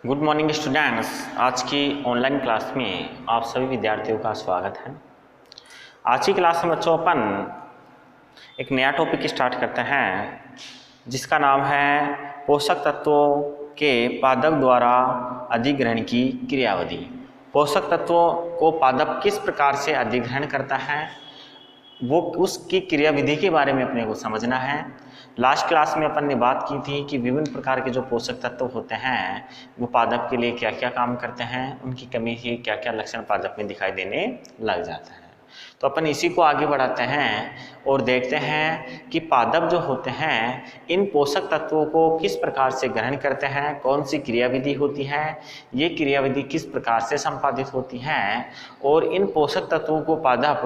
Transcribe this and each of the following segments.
Good morning students. आज की online class में आप सभी विद्यार्थियों का स्वागत है। आज की क्लास में बच्चों अपन एक नया टॉपिक स्टार्ट करते हैं जिसका नाम है पोषक तत्वों के पादप द्वारा अधिग्रहण की क्रियाविधि। पोषक तत्वों को पादप किस प्रकार से अधिग्रहण करता है वो उसकी क्रियाविधि के बारे में अपने को समझना है। लास्ट क्लास में अपन ने बात की थी कि विभिन्न प्रकार के जो पोषक तत्व होते हैं वो पादप के लिए क्या क्या काम करते हैं, उनकी कमी के क्या क्या लक्षण पादप में दिखाई देने लग जाता है। तो अपन इसी को आगे बढ़ाते हैं और देखते हैं कि पादप जो होते हैं इन पोषक तत्वों को किस प्रकार से ग्रहण करते हैं, कौन सी क्रियाविधि होती है, ये क्रियाविधि किस प्रकार से संपादित होती है और इन पोषक तत्वों को पादप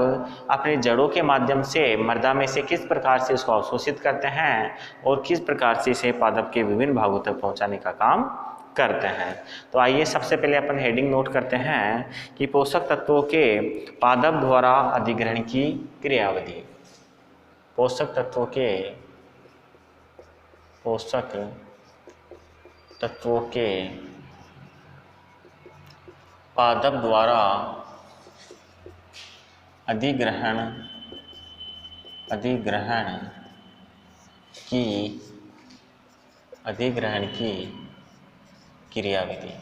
अपने जड़ों के माध्यम से मृदा में से किस प्रकार से इसको अवशोषित करते हैं और किस प्रकार से इसे पादप के विभिन्न भागों तक पहुंचाने का काम करते हैं। तो आइए सबसे पहले अपन हेडिंग नोट करते हैं कि पोषक तत्वों के पादप द्वारा अधिग्रहण की क्रियाविधि। पोषक तत्वों के पादप द्वारा अधिग्रहण की क्रियाविधि।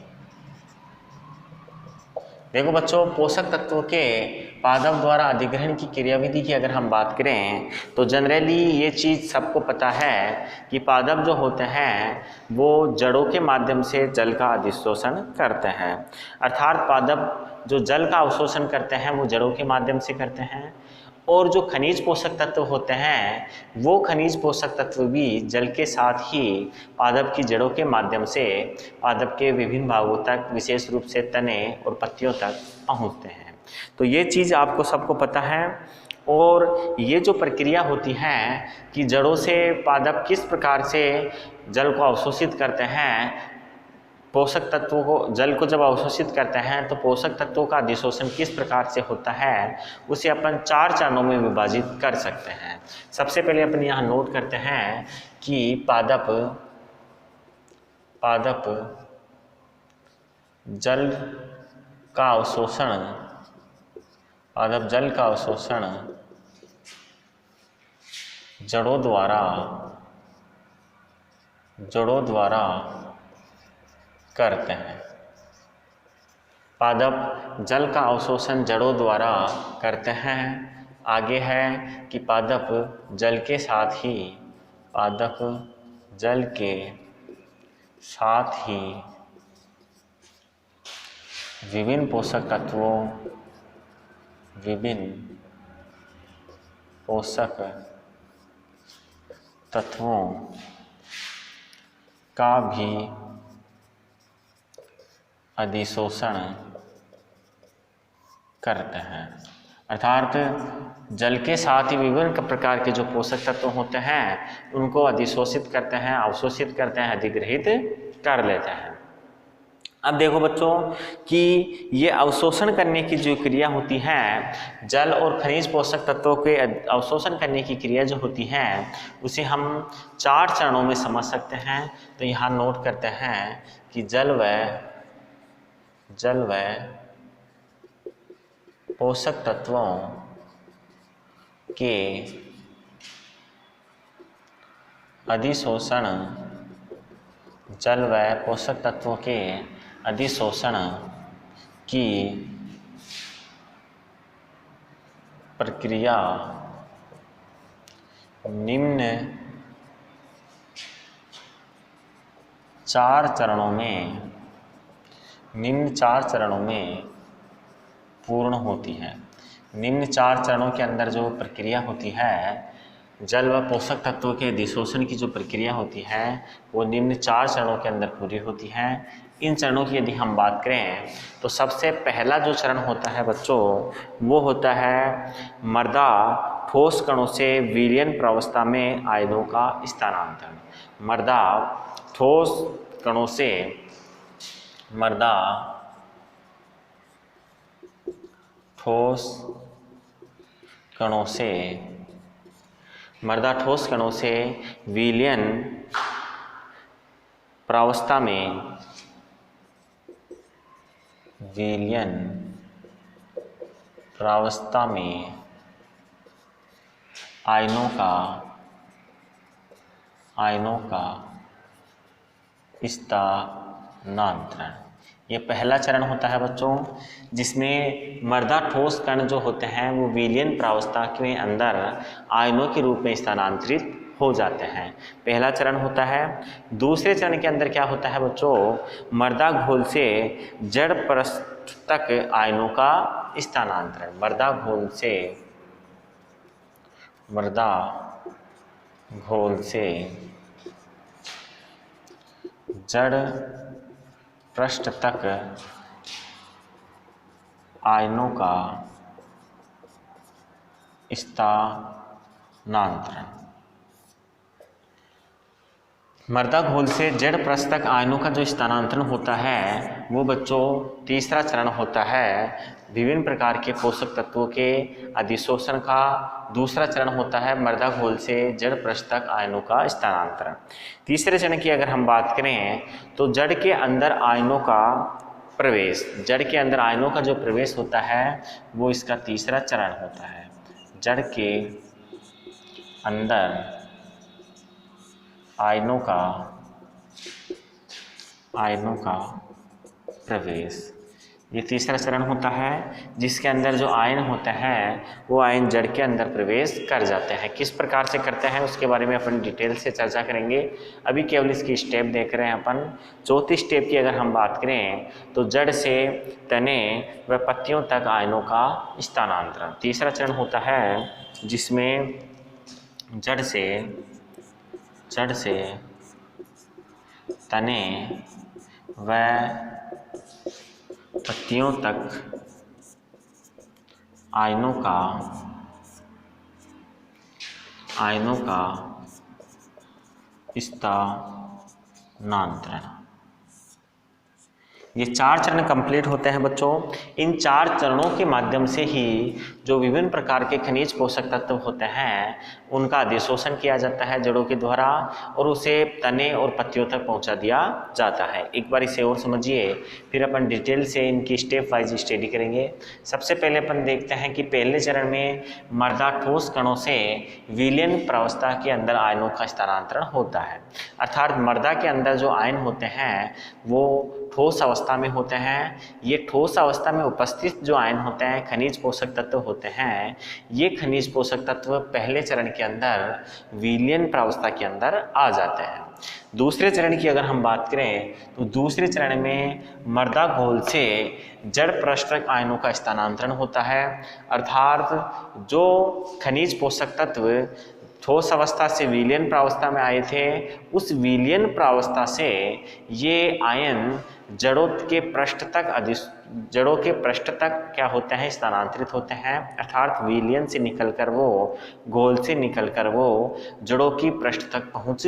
देखो बच्चों, पोषक तत्वों के पादप द्वारा अधिग्रहण की क्रियाविधि की अगर हम बात करें तो जनरली ये चीज़ सबको पता है कि पादप जो होते हैं वो जड़ों के माध्यम से जल का अधिशोषण करते हैं। अर्थात पादप जो जल का अवशोषण करते हैं वो जड़ों के माध्यम से करते हैं और जो खनिज पोषक तत्व होते हैं वो खनिज पोषक तत्व भी जल के साथ ही पादप की जड़ों के माध्यम से पादप के विभिन्न भागों तक, विशेष रूप से तने और पत्तियों तक पहुंचते हैं। तो ये चीज़ आपको सबको पता है। और ये जो प्रक्रिया होती है कि जड़ों से पादप किस प्रकार से जल को अवशोषित करते हैं, पोषक तत्वों को, जल को जब अवशोषित करते हैं तो पोषक तत्वों का अधिशोषण किस प्रकार से होता है उसे अपन 4 चरणों में विभाजित कर सकते हैं। सबसे पहले अपन यहाँ नोट करते हैं कि पादप जल का अवशोषण जड़ों द्वारा करते हैं। पादप जल का अवशोषण जड़ों द्वारा करते हैं। आगे है कि पादप जल के साथ ही विभिन्न पोषक तत्वों का भी अधिशोषण करते हैं। अर्थात जल के साथ ही विभिन्न प्रकार के जो पोषक तत्व होते हैं उनको अधिशोषित करते हैं, अवशोषित करते हैं, अधिग्रहित कर लेते हैं। अब देखो बच्चों कि ये अवशोषण करने की जो क्रिया होती है, जल और खनिज पोषक तत्वों के अवशोषण करने की क्रिया जो होती है उसे हम 4 चरणों में समझ सकते हैं। तो यहाँ नोट करते हैं कि जल व पोषक तत्वों के अधिशोषण की प्रक्रिया निम्न 4 चरणों में पूर्ण होती है। निम्न 4 चरणों के अंदर जो प्रक्रिया होती है, जल व पोषक तत्वों के अधिशोषण की जो प्रक्रिया होती है वो निम्न 4 चरणों के अंदर पूरी होती है। इन चरणों की यदि हम बात करें तो सबसे पहला जो चरण होता है बच्चों वो होता है मृदा ठोस कणों से विलयन प्रावस्था में आयनों का स्थानांतरण। मृदा ठोस कणों से मृदा ठोस कणों से विलयन प्रावस्था में विलयन प्रावस्था में आयनों का स्थानांतरण। ये पहला चरण होता है बच्चों, जिसमें मर्दा ठोस कण जो होते हैं वो विलयन प्रावस्था के अंदर आयनों के रूप में स्थानांतरित हो जाते हैं। पहला चरण होता है। दूसरे चरण के अंदर क्या होता है बच्चों, मर्दा घोल से जड़ पृष्ठ तक आयनों का स्थानांतरण। मर्दा घोल से जड़ पृष्ठ तक आयनों का स्थानांतरण। मर्दा घोल से जड़ पृष्ठ तक आयनों का जो स्थानांतरण होता है वो बच्चों तीसरा चरण होता है। विभिन्न प्रकार के पोषक तत्वों के अधिशोषण का दूसरा चरण होता है मर्दा घोल से जड़ पृष्ठ तक आयनों का स्थानांतरण। तीसरे चरण की अगर हम बात करें तो जड़ के अंदर आयनों का प्रवेश, जड़ के अंदर आयनों का जो प्रवेश होता है वो इसका तीसरा चरण होता है। जड़ के अंदर आयनों का प्रवेश, ये तीसरा चरण होता है, जिसके अंदर जो आयन होते हैं वो आयन जड़ के अंदर प्रवेश कर जाते हैं। किस प्रकार से करते हैं उसके बारे में अपन डिटेल से चर्चा करेंगे। अभी केवल इसकी स्टेप देख रहे हैं अपन। चौथी स्टेप की अगर हम बात करें तो जड़ से तने व पत्तियों तक आयनों का स्थानांतरण। तीसरा चरण होता है जिसमें जड़ से तने व पत्तियों तक आयनों का स्थानांतरण। ये चार चरण कंप्लीट होते हैं बच्चों। इन चार चरणों के माध्यम से ही जो विभिन्न प्रकार के खनिज पोषक तत्व होते हैं उनका अधिशोषण किया जाता है जड़ों के द्वारा और उसे तने और पत्तियों तक पहुंचा दिया जाता है। एक बार इसे और समझिए, फिर अपन डिटेल से इनकी स्टेप वाइज स्टडी करेंगे। सबसे पहले अपन देखते हैं कि पहले चरण में मर्दा ठोस कणों से विलयन प्रावस्था के अंदर आयनों का स्थानांतरण होता है। अर्थात मर्दा के अंदर जो आयन होते हैं वो ठोस अवस्था में होते हैं। ये ठोस अवस्था में उपस्थित जो आयन होते हैं, खनिज पोषक तत्व होते हैं, ये खनिज पोषक तत्व पहले चरण के अंदर विलयन प्रावस्था के अंदर आ जाते हैं। दूसरे चरण की अगर हम बात करें तो दूसरे चरण में मर्दा घोल से जड़ पृष्ठ तक आयनों का स्थानांतरण होता है। अर्थात जो खनिज पोषक तत्व ठोस अवस्था से विलयन प्रावस्था में आए थे, उस विलयन प्रावस्था से ये आयन जड़ों के पृष्ठ तक क्या होते हैं, स्थानांतरित होते हैं। अर्थात विलयन से निकलकर वो घोल से निकलकर वो जड़ों की पृष्ठ तक पहुंच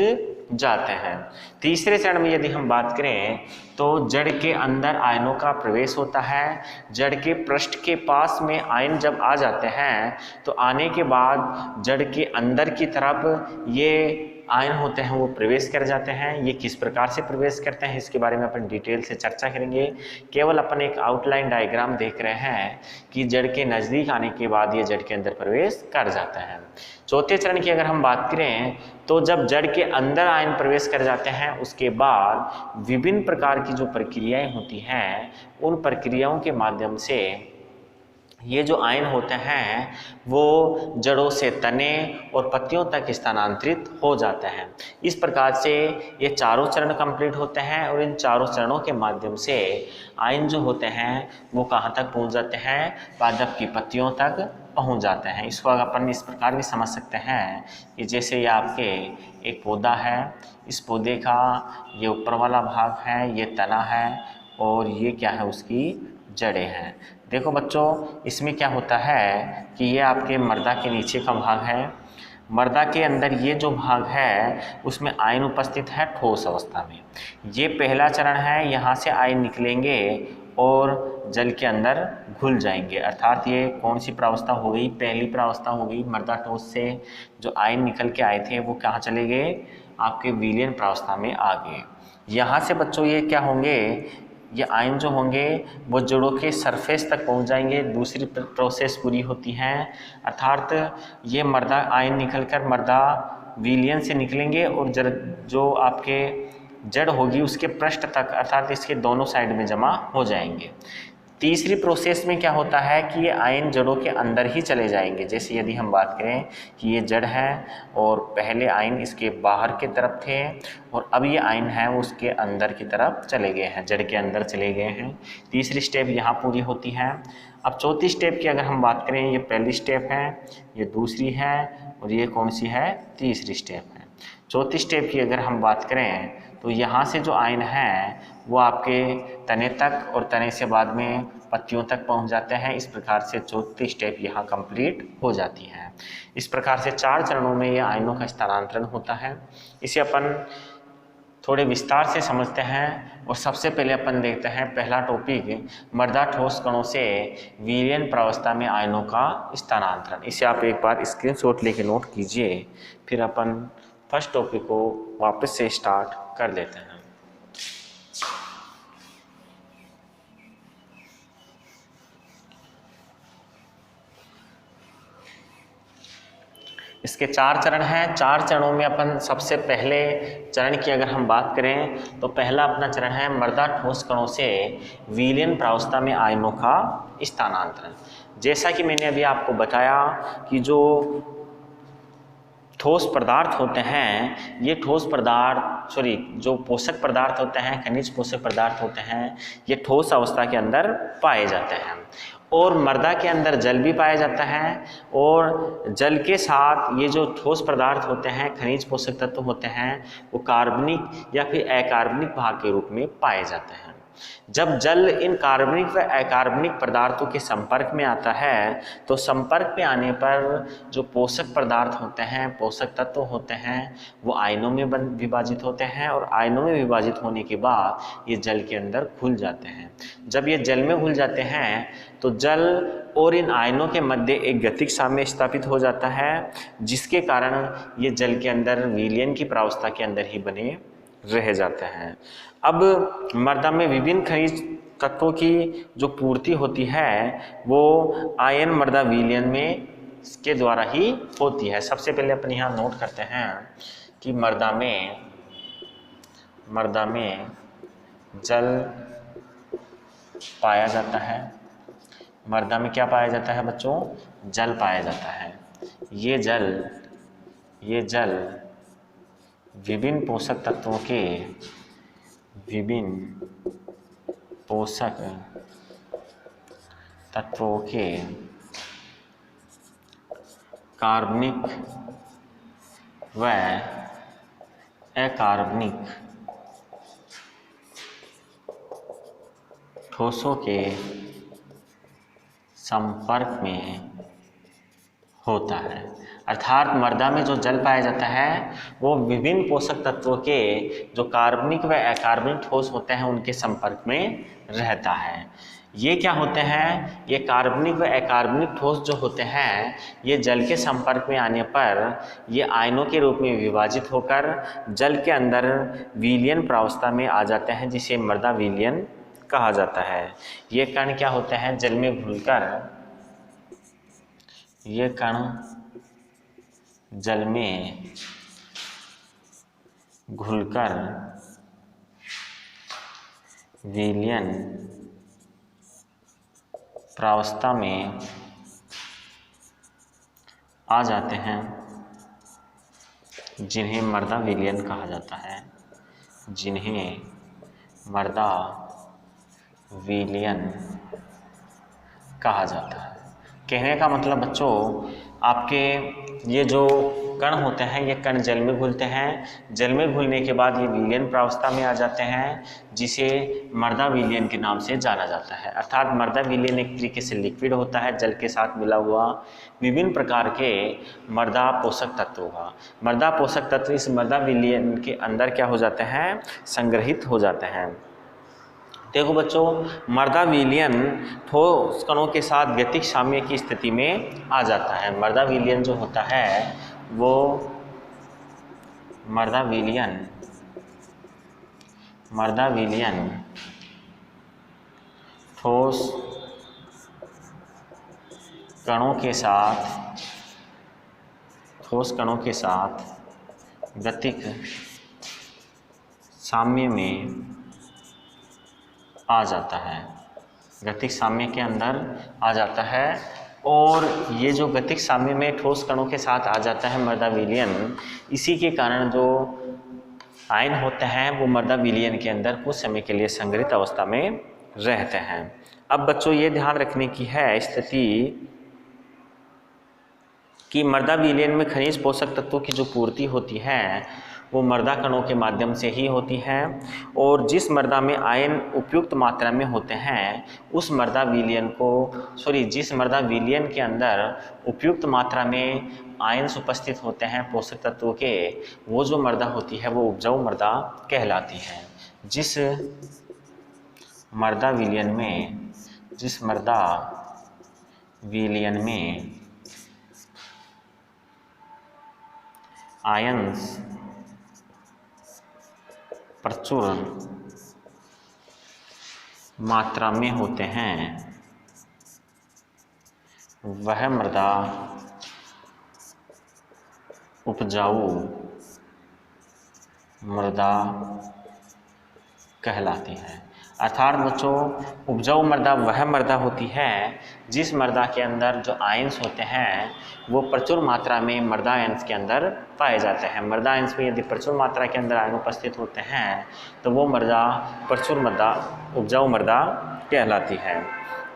जाते हैं। तीसरे चरण में यदि हम बात करें तो जड़ के अंदर आयनों का प्रवेश होता है। जड़ के पृष्ठ के पास में आयन जब आ जाते हैं तो आने के बाद जड़ के अंदर की तरफ ये आयन होते हैं वो प्रवेश कर जाते हैं। ये किस प्रकार से प्रवेश करते हैं इसके बारे में अपन डिटेल से चर्चा करेंगे। केवल अपन एक आउटलाइन डायग्राम देख रहे हैं कि जड़ के नज़दीक आने के बाद ये जड़ के अंदर प्रवेश कर जाता है। चौथे चरण की अगर हम बात करें तो जब जड़ के अंदर आयन प्रवेश कर जाते हैं उसके बाद विभिन्न प्रकार की जो प्रक्रियाएं होती हैं उन प्रक्रियाओं के माध्यम से ये जो आयन होते हैं वो जड़ों से तने और पत्तियों तक स्थानांतरित हो जाते हैं। इस प्रकार से ये चारों चरण कंप्लीट होते हैं और इन चारों चरणों के माध्यम से आयन जो होते हैं वो कहाँ तक पहुँच जाते हैं, पादप की पत्तियों तक पहुँच जाते हैं। इसको अपन इस प्रकार भी समझ सकते हैं कि जैसे ये आपके एक पौधा है, इस पौधे का ये ऊपर वाला भाग है, ये तना है और ये क्या है, उसकी जड़ें हैं। देखो बच्चों, इसमें क्या होता है कि ये आपके मर्दा के नीचे का भाग है। मर्दा के अंदर ये जो भाग है उसमें आयन उपस्थित है ठोस अवस्था में। ये पहला चरण है, यहाँ से आयन निकलेंगे और जल के अंदर घुल जाएंगे। अर्थात ये कौन सी प्रावस्था हो गई, पहली प्रावस्था हो गई। मर्दा ठोस से जो आयन निकल के आए थे वो कहाँ चले गए, आपके विलयन प्रावस्था में आ गए। यहाँ से बच्चों ये क्या होंगे, ये आयन जो होंगे वो जड़ों के सरफेस तक पहुंच जाएंगे, दूसरी प्रोसेस पूरी होती है, अर्थात ये मर्दा आयन निकलकर मर्दा विलयन से निकलेंगे और जो आपके जड़ होगी उसके पृष्ठ तक अर्थात इसके दोनों साइड में जमा हो जाएंगे। तीसरी प्रोसेस में क्या होता है कि ये आयन जड़ों के अंदर ही चले जाएंगे। जैसे यदि हम बात करें कि ये जड़ है और पहले आयन इसके बाहर की तरफ थे और अब ये आयन है वो उसके अंदर की तरफ चले गए हैं, जड़ के अंदर चले गए हैं। तीसरी स्टेप यहाँ पूरी होती है। अब चौथी स्टेप की अगर हम बात करें, ये पहली स्टेप है, ये दूसरी है और ये कौन सी है, तीसरी स्टेप है। चौथी स्टेप की अगर हम बात करें तो यहाँ से जो आयन है वो आपके तने तक और तने से बाद में पत्तियों तक पहुँच जाते हैं। इस प्रकार से चौथी स्टेप यहाँ कंप्लीट हो जाती है। इस प्रकार से 4 चरणों में ये आयनों का स्थानांतरण होता है। इसे अपन थोड़े विस्तार से समझते हैं और सबसे पहले अपन देखते हैं पहला टॉपिक, मृदा ठोस कणों से विलयन प्रावस्था में आयनों का स्थानांतरण। इसे आप एक बार स्क्रीनशॉट लेके नोट कीजिए, फिर अपन फर्स्ट टॉपिक को वापस से स्टार्ट कर देते हैं। इसके 4 चरण हैं। 4 चरणों में अपन सबसे पहले चरण की अगर हम बात करें तो पहला अपना चरण है मृदा ठोस कणों से विलयन प्रावस्था में आयनों का स्थानांतरण। जैसा कि मैंने अभी आपको बताया कि जो ठोस पदार्थ होते हैं, ये ठोस पदार्थ जो पोषक पदार्थ होते हैं, खनिज पोषक पदार्थ होते हैं, ये ठोस अवस्था के अंदर पाए जाते हैं और मृदा के अंदर जल भी पाया जाता है और जल के साथ ये जो ठोस पदार्थ होते हैं, खनिज पोषक तत्व होते हैं, वो कार्बनिक या फिर अकार्बनिक भाग के रूप में पाए जाते हैं। जब जल इन कार्बनिक व अकार्बनिक पदार्थों के संपर्क में आता है तो संपर्क में आने पर जो पोषक पदार्थ होते हैं, पोषक तत्व होते हैं, वो आयनों में विभाजित होते हैं और आयनों में विभाजित होने के बाद ये जल के अंदर घुल जाते हैं। जब ये जल में घुल जाते हैं तो जल और इन आयनों के मध्य एक गतिक साम्य स्थापित हो जाता है, जिसके कारण ये जल के अंदर विलयन की प्रावस्था के अंदर ही बने रह जाते हैं। अब मृदा में विभिन्न खनिज तत्वों की जो पूर्ति होती है वो आयन मृदा विलयन में के द्वारा ही होती है। सबसे पहले अपन यहाँ नोट करते हैं कि मृदा में जल पाया जाता है। मृदा में क्या पाया जाता है बच्चों? जल पाया जाता है। ये जल विभिन्न पोषक तत्वों के कार्बनिक व अकार्बनिक ठोसों के संपर्क में होता है। अर्थात मृदा में जो जल पाया जाता है वो विभिन्न पोषक तत्वों के जो कार्बनिक व अकार्बनिक ठोस होते हैं उनके संपर्क में रहता है। ये क्या होते हैं? ये कार्बनिक व अकार्बनिक ठोस जो होते हैं ये जल के संपर्क में आने पर ये आयनों के रूप में विभाजित होकर जल के अंदर विलयन प्रावस्था में आ जाते हैं, जिसे मृदा विलयन कहा जाता है। ये कण क्या होते हैं? जल में घुलकर ये कण जल में घुलकर विलयन प्रावस्था में आ जाते हैं, जिन्हें मृदा विलयन कहा जाता है। कहने का मतलब बच्चों, आपके ये जो कण होते हैं ये कण जल में घुलते हैं। जल में घुलने के बाद ये विलयन प्रावस्था में आ जाते हैं, जिसे मृदा विलयन के नाम से जाना जाता है। अर्थात मृदा विलयन एक तरीके से लिक्विड होता है, जल के साथ मिला हुआ विभिन्न प्रकार के मृदा पोषक तत्वों का। मृदा पोषक तत्व इस मृदा विलयन के अंदर क्या हो जाते हैं? संग्रहित हो जाते हैं। देखो बच्चों, मृदा विलयन ठोस कणों के साथ गतिक साम्य की स्थिति में आ जाता है। मृदा विलयन जो होता है वो मृदा विलयन ठोस कणों के साथ गतिक साम्य में आ जाता है, गतिक साम्य के अंदर आ जाता है। और ये जो गतिक साम्य में ठोस कणों के साथ आ जाता है मृदा विलयन, इसी के कारण जो आयन होते हैं वो मृदा विलयन के अंदर कुछ समय के लिए संग्रहित अवस्था में रहते हैं। अब बच्चों ये ध्यान रखने की है स्थिति कि मृदा विलयन में खनिज पोषक तत्वों की जो पूर्ति होती है वो मृदा कणों के माध्यम से ही होती है। और जिस मृदा में आयन उपयुक्त मात्रा में होते हैं उस मृदा विलयन जिस मृदा विलयन के अंदर उपयुक्त मात्रा में आयन उपस्थित होते हैं पोषक तत्वों के, वो जो मृदा होती है वो उपजाऊ मृदा कहलाती है। जिस मृदा विलयन में आयन्स प्रचुर मात्रा में होते हैं वह मृदा उपजाऊ मृदा कहलाती है। अर्थात बच्चों उपजाऊ मृदा वह मृदा होती है जिस मृदा के अंदर जो आयन्स होते हैं वो प्रचुर मात्रा में मृदा आयन्स के अंदर पाए जाते हैं। मृदा आयन्स में यदि प्रचुर मात्रा के अंदर आयन उपस्थित होते हैं तो वो मृदा प्रचुर मृदा उपजाऊ मृदा कहलाती है।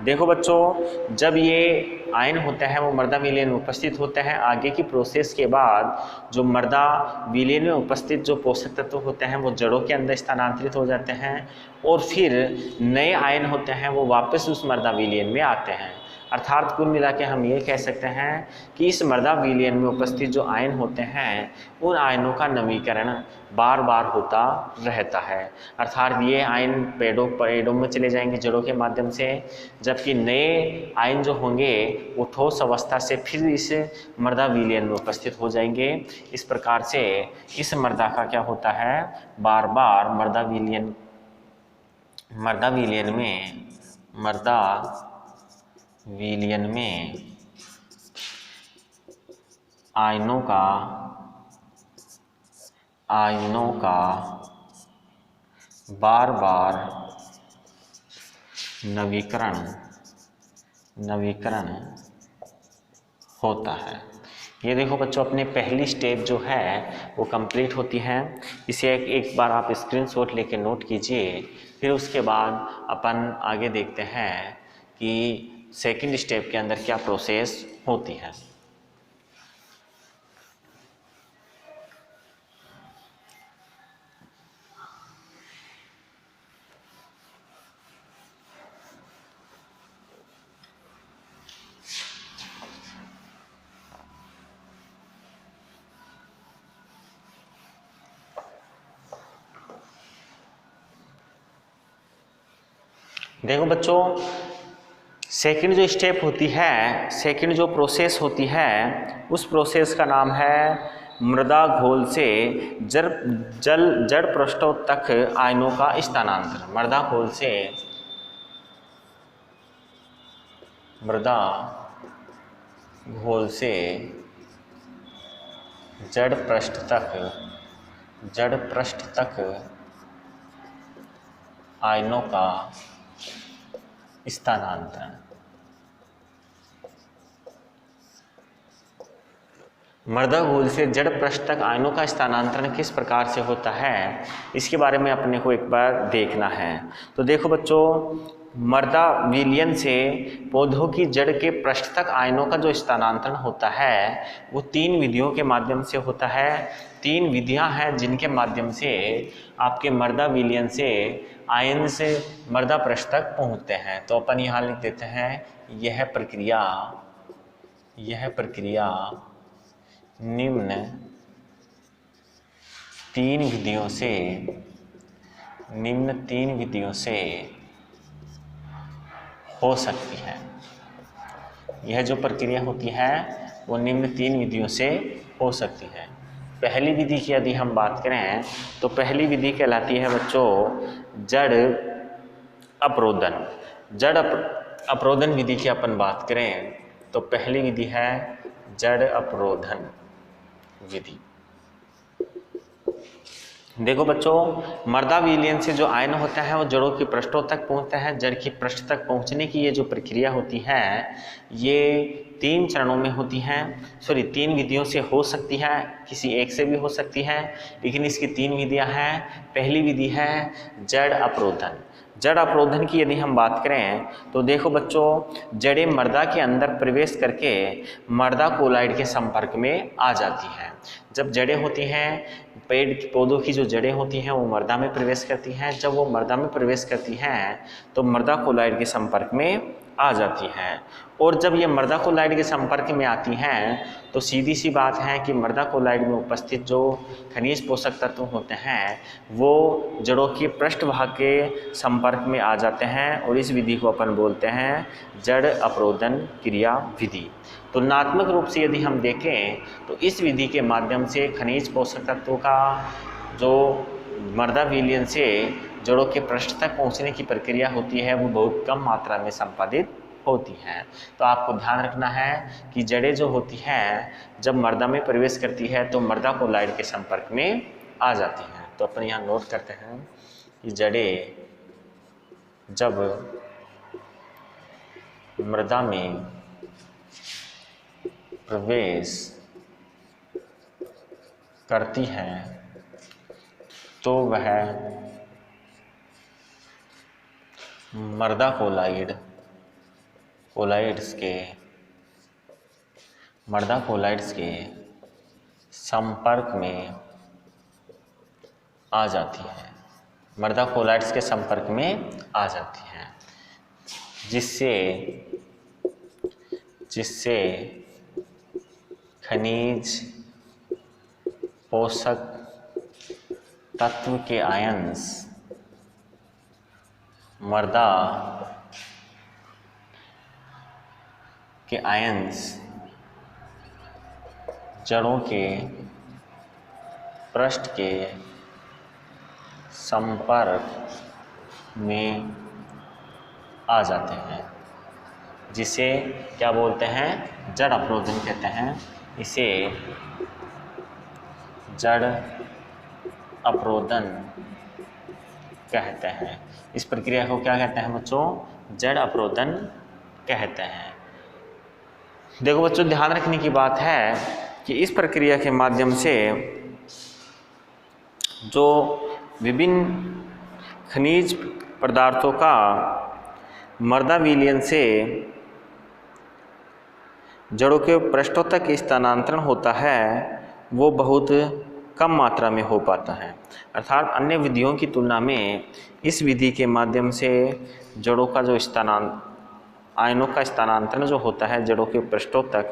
देखो बच्चों, जब ये आयन होते हैं वो मृदा विलयन में उपस्थित होते हैं, आगे की प्रोसेस के बाद जो मृदा विलयन में उपस्थित जो पोषक तत्व होते हैं वो जड़ों के अंदर स्थानांतरित हो जाते हैं और फिर नए आयन होते हैं वो वापस उस मृदा विलयन में आते हैं। अर्थात कुल मिला के हम ये कह सकते हैं कि इस मृदा विलयन में उपस्थित जो आयन होते हैं उन आयनों का नवीकरण बार बार होता रहता है। अर्थात ये आयन पेड़ों में चले जाएंगे जड़ों के माध्यम से, जबकि नए आयन जो होंगे वो ठोस अवस्था से फिर इस मृदा विलयन में उपस्थित हो जाएंगे। इस प्रकार से इस मृदा का क्या होता है, बार बार मृदा विलयन में आयनों का बार बार नवीकरण होता है। ये देखो बच्चों, अपने पहली स्टेप जो है वो कंप्लीट होती है। इसे एक बार आप स्क्रीनशॉट लेके नोट कीजिए, फिर उसके बाद अपन आगे देखते हैं कि सेकंड स्टेप के अंदर क्या प्रोसेस होती है। देखो बच्चों, सेकंड जो स्टेप होती है, सेकंड जो प्रोसेस होती है, उस प्रोसेस का नाम है मृदा घोल से जड़ पृष्ठों तक आयनों का स्थानांतरण। मृदा घोल से जड़ पृष्ठ तक आयनों का स्थानांतरण। मृदा घोल से जड़ पृष्ठ तक आयनों का स्थानांतरण किस प्रकार से होता है, इसके बारे में अपने को एक बार देखना है। तो देखो बच्चों, मृदा विलयन से पौधों की जड़ के पृष्ठ तक आयनों का जो स्थानांतरण होता है वो 3 विधियों के माध्यम से होता है। 3 विधियां हैं जिनके माध्यम से आपके मृदा विलयन से आयन से मृदा पृष्ठ तक पहुंचते हैं। तो अपन यहाँ लिख देते हैं, यह प्रक्रिया निम्न 3 विधियों से हो सकती है। यह जो प्रक्रिया होती है वो निम्न 3 विधियों से हो सकती है। पहली विधि की यदि हम बात करें तो पहली विधि कहलाती है बच्चों जड़ अवरोधन। जड़ अवरोधन विधि की अपन बात करें तो पहली विधि है जड़ अवरोधन विधि। देखो बच्चों, मर्दा विलयन से जो आयन होता है वो जड़ों के पृष्ठों तक पहुंचता है। जड़ की पृष्ठ तक पहुंचने की ये जो प्रक्रिया होती है ये 3 चरणों में होती है, 3 विधियों से हो सकती है, किसी एक से भी हो सकती है, लेकिन इसकी 3 विधियां हैं। पहली विधि है जड़ अवरोधन। जड़ अवरोधन की यदि हम बात करें तो देखो बच्चों, जड़ें मर्दा के अंदर प्रवेश करके मर्दा कोलाइड के संपर्क में आ जाती हैं। जब जड़ें होती हैं, पेड़ पौधों की जो जड़ें होती हैं वो मर्दा में प्रवेश करती हैं। जब वो मर्दा में प्रवेश करती हैं तो मर्दा कोलाइड के संपर्क में आ जाती हैं। और जब ये मर्दा कोलाइड के संपर्क में आती हैं तो सीधी सी बात है कि मर्दा कोलाइड में उपस्थित जो खनिज पोषक तत्व होते हैं वो जड़ों की पृष्ठभाग के संपर्क में आ जाते हैं और इस विधि को अपन बोलते हैं जड़ अवरोधन क्रिया विधि। तुलनात्मक रूप से यदि हम देखें तो इस विधि के माध्यम से खनिज पोषक तत्वों का जो मर्दा विलयन से जड़ों के पृष्ठ तक पहुंचने की प्रक्रिया होती है वो बहुत कम मात्रा में संपादित होती है। तो आपको ध्यान रखना है कि जड़ें जो होती हैं जब मर्दा में प्रवेश करती है तो मर्दा कोलाइड के संपर्क में आ जाती हैं। तो अपन यहाँ नोट करते हैं कि जड़ें जब मर्दा में प्रवेश करती हैं तो वह मर्दा कोलाइड्स के संपर्क में आ जाती है। मर्दा कोलाइड्स के संपर्क में आ जाती है जिससे खनिज पोषक तत्व के आयंस मर्दा के आयंस जड़ों के पृष्ठ के संपर्क में आ जाते हैं, जिसे क्या बोलते हैं, जड़ अवरोधन कहते हैं। इसे जड़ अवरोधन कहते हैं। इस प्रक्रिया को क्या कहते हैं बच्चों, जड़ अवरोधन कहते हैं। देखो बच्चों, ध्यान रखने की बात है कि इस प्रक्रिया के माध्यम से जो विभिन्न खनिज पदार्थों का मर्दा विलयन से जड़ों के पृष्ठों तक स्थानांतरण होता है वो बहुत कम मात्रा में हो पाता है। अर्थात अन्य विधियों की तुलना में इस विधि के माध्यम से जड़ों का जो आयनों का स्थानांतरण जो होता है जड़ों के पृष्ठों तक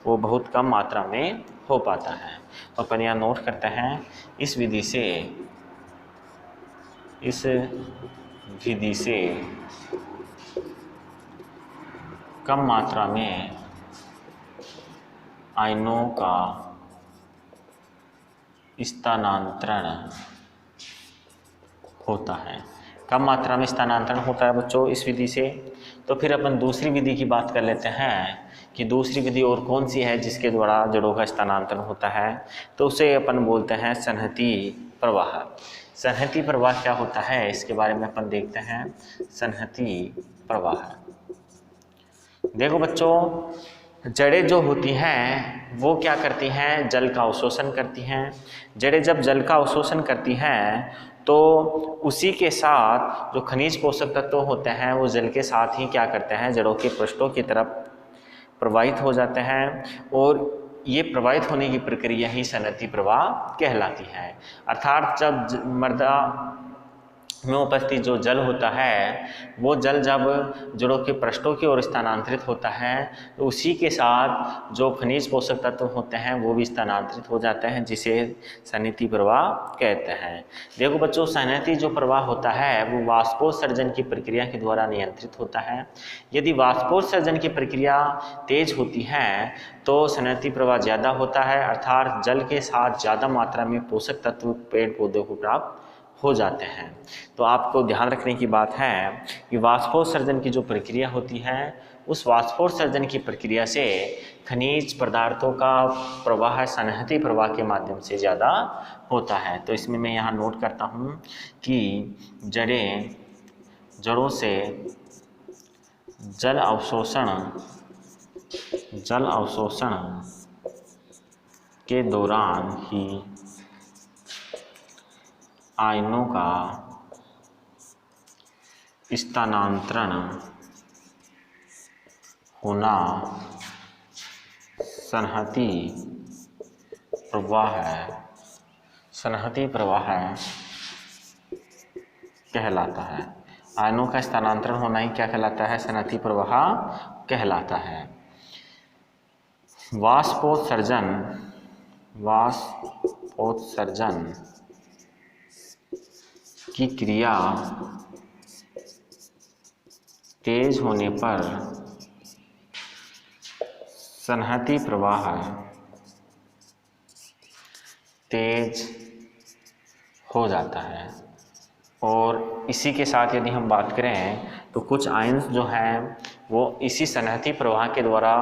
वो बहुत कम मात्रा में हो पाता है। तो अपन यहाँ नोट करते हैं इस विधि से कम मात्रा में आयनों का स्थानांतरण होता है। कम मात्रा में स्थानांतरण होता है बच्चों इस विधि से। तो फिर अपन दूसरी विधि की बात कर लेते हैं कि दूसरी विधि और कौन सी है जिसके द्वारा जड़ों का स्थानांतरण होता है। तो उसे अपन बोलते हैं संहति प्रवाह। संहति प्रवाह क्या होता है इसके बारे में अपन देखते हैं। संहति प्रवाह, देखो बच्चों, जड़ें जो होती हैं वो क्या करती हैं, जल का अवशोषण करती हैं। जड़ें जब जल का अवशोषण करती हैं तो उसी के साथ जो खनिज पोषक तत्व होते हैं वो जल के साथ ही क्या करते हैं, जड़ों के पृष्ठों की तरफ प्रवाहित हो जाते हैं। और ये प्रवाहित होने की प्रक्रिया ही संहति प्रवाह कहलाती है। अर्थात जब मर्दा में उपस्थित जो जल होता है वो जल जब जड़ों के पृष्ठों की ओर स्थानांतरित होता है तो उसी के साथ जो खनिज पोषक तत्व होते हैं वो भी स्थानांतरित हो जाते हैं, जिसे संहति प्रवाह कहते हैं। देखो बच्चों, संहति जो प्रवाह होता है वो वाष्पोत्सर्जन की प्रक्रिया के द्वारा नियंत्रित होता है। यदि वाष्पोत्सर्जन की प्रक्रिया तेज होती है तो संहति प्रवाह ज़्यादा होता है, अर्थात जल के साथ ज़्यादा मात्रा में पोषक तत्व पेड़ पौधों को प्राप्त हो जाते हैं। तो आपको ध्यान रखने की बात है कि वाष्पोत्सर्जन की जो प्रक्रिया होती है, उस वाष्पोत्सर्जन की प्रक्रिया से खनिज पदार्थों का प्रवाह सन्हति प्रवाह के माध्यम से ज़्यादा होता है। तो इसमें मैं यहाँ नोट करता हूँ कि जड़ों से जल अवशोषण के दौरान ही आयनों का स्थानांतरण होना सन्हति प्रवाह कहलाता है। आयनों का स्थानांतरण होना ही क्या कहलाता है? सन्हति प्रवाह कहलाता है। वाष्पोत्सर्जन की क्रिया तेज होने पर सन्हति प्रवाह तेज हो जाता है। और इसी के साथ यदि हम बात करें तो कुछ आयन्स जो हैं वो इसी सन्हति प्रवाह के द्वारा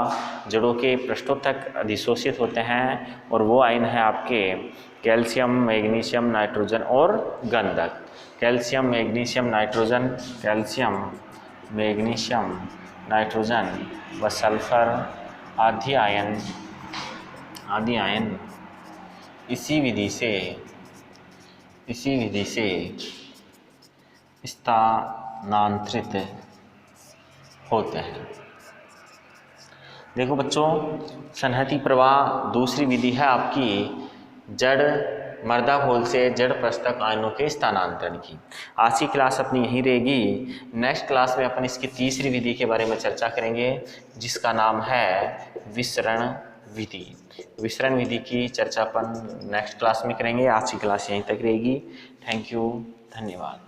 जड़ों के पृष्ठों तक अधिशोषित होते हैं, और वो आयन है आपके कैल्शियम, मैग्नीशियम, नाइट्रोजन और गंधक। कैल्शियम, मैग्नीशियम, नाइट्रोजन व सल्फर आदि आयन इसी विधि से स्थानांतरित होते हैं। देखो बच्चों, सन्हति प्रवाह दूसरी विधि है आपकी जड़ मर्दा घोल से जड़ प्रस्तक आयनों के स्थानांतरण की। आज की क्लास अपनी यहीं रहेगी। नेक्स्ट क्लास में अपन इसकी तीसरी विधि के बारे में चर्चा करेंगे, जिसका नाम है विसरण विधि। विसरण विधि की चर्चा अपन नेक्स्ट क्लास में करेंगे। आज की क्लास यहीं तक रहेगी। थैंक यू, धन्यवाद।